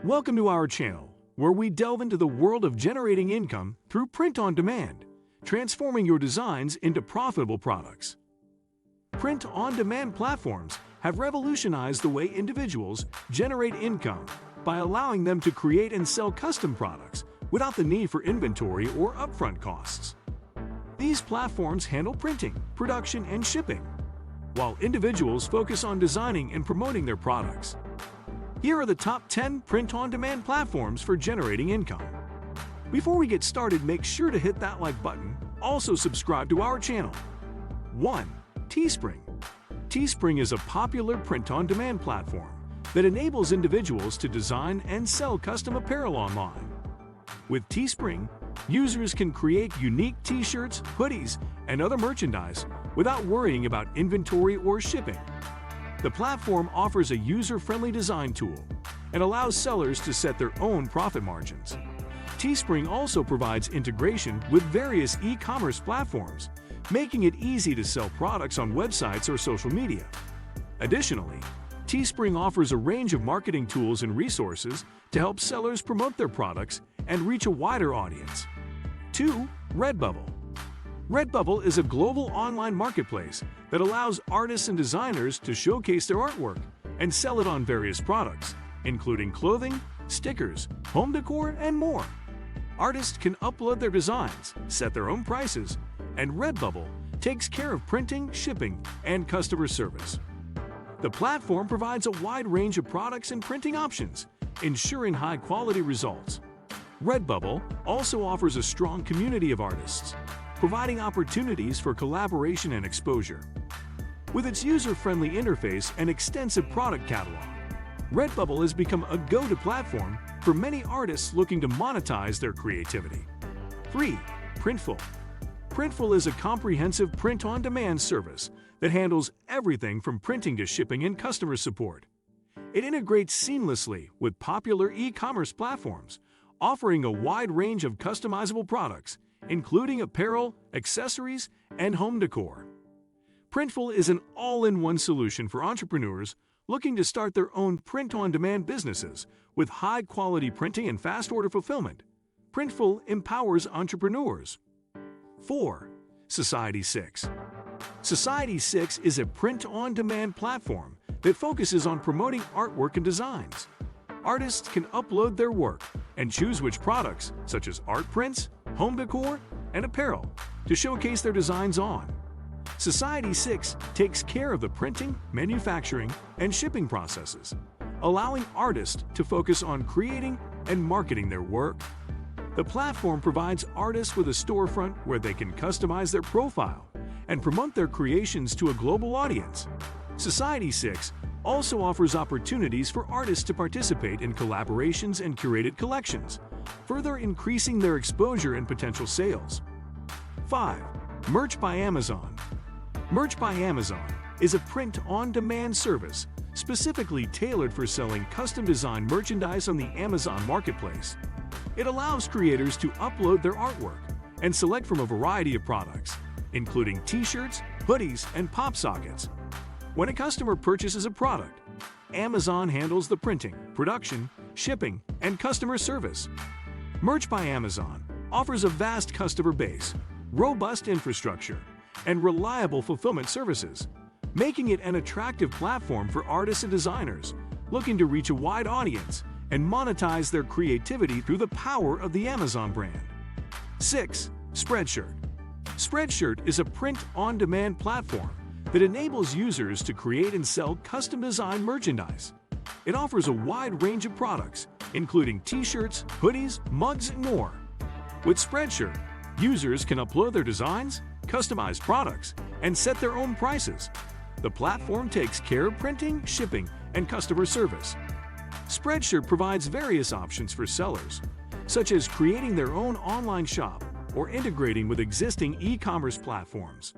Welcome to our channel, where we delve into the world of generating income through print on demand, transforming your designs into profitable products. Print on demand platforms have revolutionized the way individuals generate income by allowing them to create and sell custom products without the need for inventory or upfront costs. These platforms handle printing, production, and shipping, while individuals focus on designing and promoting their products. Here are the top 10 print-on-demand platforms for generating income. Before we get started, make sure to hit that like button. Also subscribe to our channel. 1. Teespring. Teespring is a popular print-on-demand platform that enables individuals to design and sell custom apparel online. With Teespring, users can create unique t-shirts, hoodies, and other merchandise without worrying about inventory or shipping. The platform offers a user-friendly design tool and allows sellers to set their own profit margins. Teespring also provides integration with various e-commerce platforms, making it easy to sell products on websites or social media. Additionally, Teespring offers a range of marketing tools and resources to help sellers promote their products and reach a wider audience. 2. Redbubble. Redbubble is a global online marketplace that allows artists and designers to showcase their artwork and sell it on various products, including clothing, stickers, home decor, and more. Artists can upload their designs, set their own prices, and Redbubble takes care of printing, shipping, and customer service. The platform provides a wide range of products and printing options, ensuring high-quality results. Redbubble also offers a strong community of artists, providing opportunities for collaboration and exposure. With its user-friendly interface and extensive product catalog, Redbubble has become a go-to platform for many artists looking to monetize their creativity. 3. Printful. Printful is a comprehensive print-on-demand service that handles everything from printing to shipping and customer support. It integrates seamlessly with popular e-commerce platforms, offering a wide range of customizable products, including apparel, accessories, and home decor. Printful is an all-in-one solution for entrepreneurs looking to start their own print-on-demand businesses with high-quality printing and fast order fulfillment. Printful empowers entrepreneurs. 4. Society6. Society6 is a print-on-demand platform that focuses on promoting artwork and designs. Artists can upload their work and choose which products, such as art prints, home decor, and apparel, to showcase their designs on. Society6 takes care of the printing, manufacturing, and shipping processes, allowing artists to focus on creating and marketing their work. The platform provides artists with a storefront where they can customize their profile and promote their creations to a global audience. Society6 also offers opportunities for artists to participate in collaborations and curated collections, further increasing their exposure and potential sales. 5. Merch by Amazon. Merch by Amazon is a print-on-demand service specifically tailored for selling custom-designed merchandise on the Amazon marketplace. It allows creators to upload their artwork and select from a variety of products, including t-shirts, hoodies, and pop sockets. When a customer purchases a product, Amazon handles the printing, production, shipping, and customer service. Merch by Amazon offers a vast customer base, robust infrastructure, and reliable fulfillment services, making it an attractive platform for artists and designers looking to reach a wide audience and monetize their creativity through the power of the Amazon brand. 6. Spreadshirt. Spreadshirt is a print-on-demand platform that enables users to create and sell custom-designed merchandise. It offers a wide range of products, including t-shirts, hoodies, mugs, and more. With Spreadshirt, users can upload their designs, customize products, and set their own prices. The platform takes care of printing, shipping, and customer service. Spreadshirt provides various options for sellers, such as creating their own online shop or integrating with existing e-commerce platforms.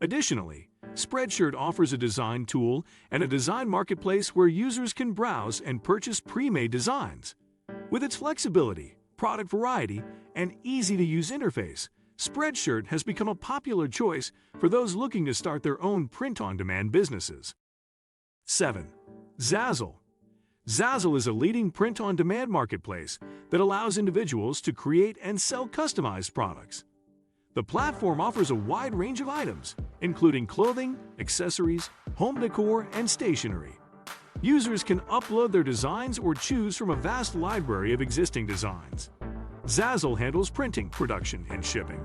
Additionally, Spreadshirt offers a design tool and a design marketplace where users can browse and purchase pre-made designs. With its flexibility, product variety, and easy-to-use interface, Spreadshirt has become a popular choice for those looking to start their own print-on-demand businesses. 7. Zazzle. Zazzle is a leading print-on-demand marketplace that allows individuals to create and sell customized products. The platform offers a wide range of items, including clothing, accessories, home decor, and stationery. Users can upload their designs or choose from a vast library of existing designs. Zazzle handles printing, production, and shipping,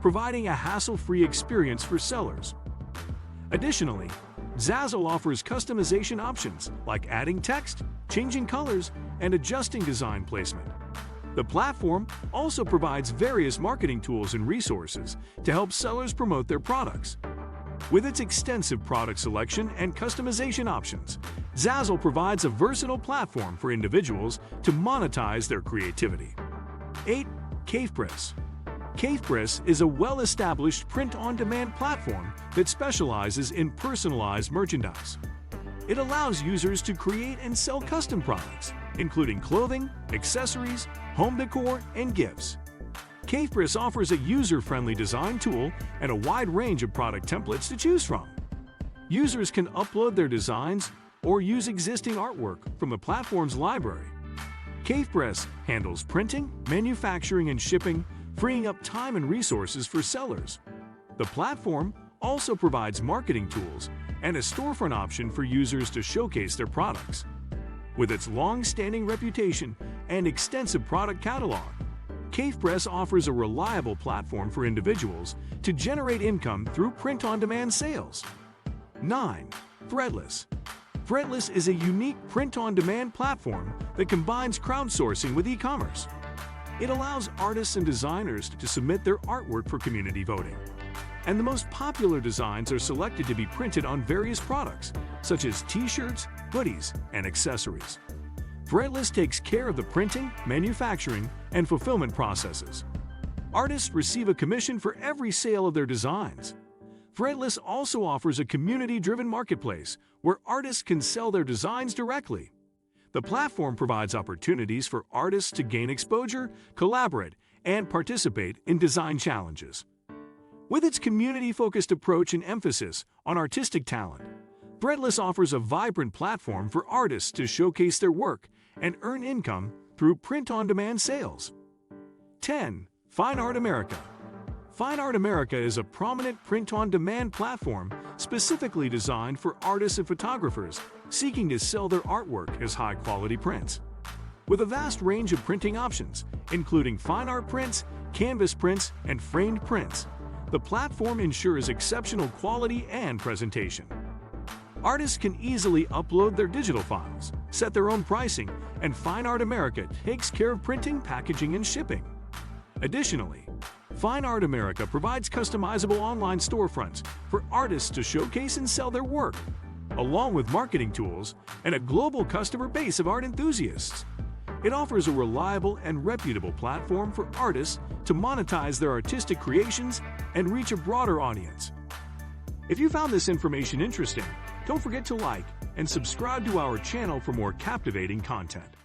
providing a hassle-free experience for sellers. Additionally, Zazzle offers customization options like adding text, changing colors, and adjusting design placement. The platform also provides various marketing tools and resources to help sellers promote their products. With its extensive product selection and customization options, Zazzle provides a versatile platform for individuals to monetize their creativity. 8. CavePress. CavePress is a well-established print-on-demand platform that specializes in personalized merchandise. It allows users to create and sell custom products, including clothing, accessories, home decor, and gifts. CavePress offers a user-friendly design tool and a wide range of product templates to choose from. Users can upload their designs or use existing artwork from the platform's library. CavePress handles printing, manufacturing, and shipping, freeing up time and resources for sellers. The platform also provides marketing tools and a storefront option for users to showcase their products. With its long-standing reputation and extensive product catalog, CavePress offers a reliable platform for individuals to generate income through print-on-demand sales. 9. Threadless. Threadless is a unique print-on-demand platform that combines crowdsourcing with e-commerce. It allows artists and designers to submit their artwork for community voting. And the most popular designs are selected to be printed on various products, such as t-shirts, hoodies, and accessories. Threadless takes care of the printing, manufacturing, and fulfillment processes. Artists receive a commission for every sale of their designs. Threadless also offers a community-driven marketplace where artists can sell their designs directly. The platform provides opportunities for artists to gain exposure, collaborate, and participate in design challenges. With its community-focused approach and emphasis on artistic talent, Threadless offers a vibrant platform for artists to showcase their work and earn income through print-on-demand sales. 10. Fine Art America. Fine Art America is a prominent print-on-demand platform specifically designed for artists and photographers seeking to sell their artwork as high-quality prints. With a vast range of printing options, including fine art prints, canvas prints, and framed prints, the platform ensures exceptional quality and presentation. Artists can easily upload their digital files, set their own pricing, and Fine Art America takes care of printing, packaging, and shipping. Additionally, Fine Art America provides customizable online storefronts for artists to showcase and sell their work, along with marketing tools and a global customer base of art enthusiasts. It offers a reliable and reputable platform for artists to monetize their artistic creations and reach a broader audience. If you found this information interesting, don't forget to like and subscribe to our channel for more captivating content.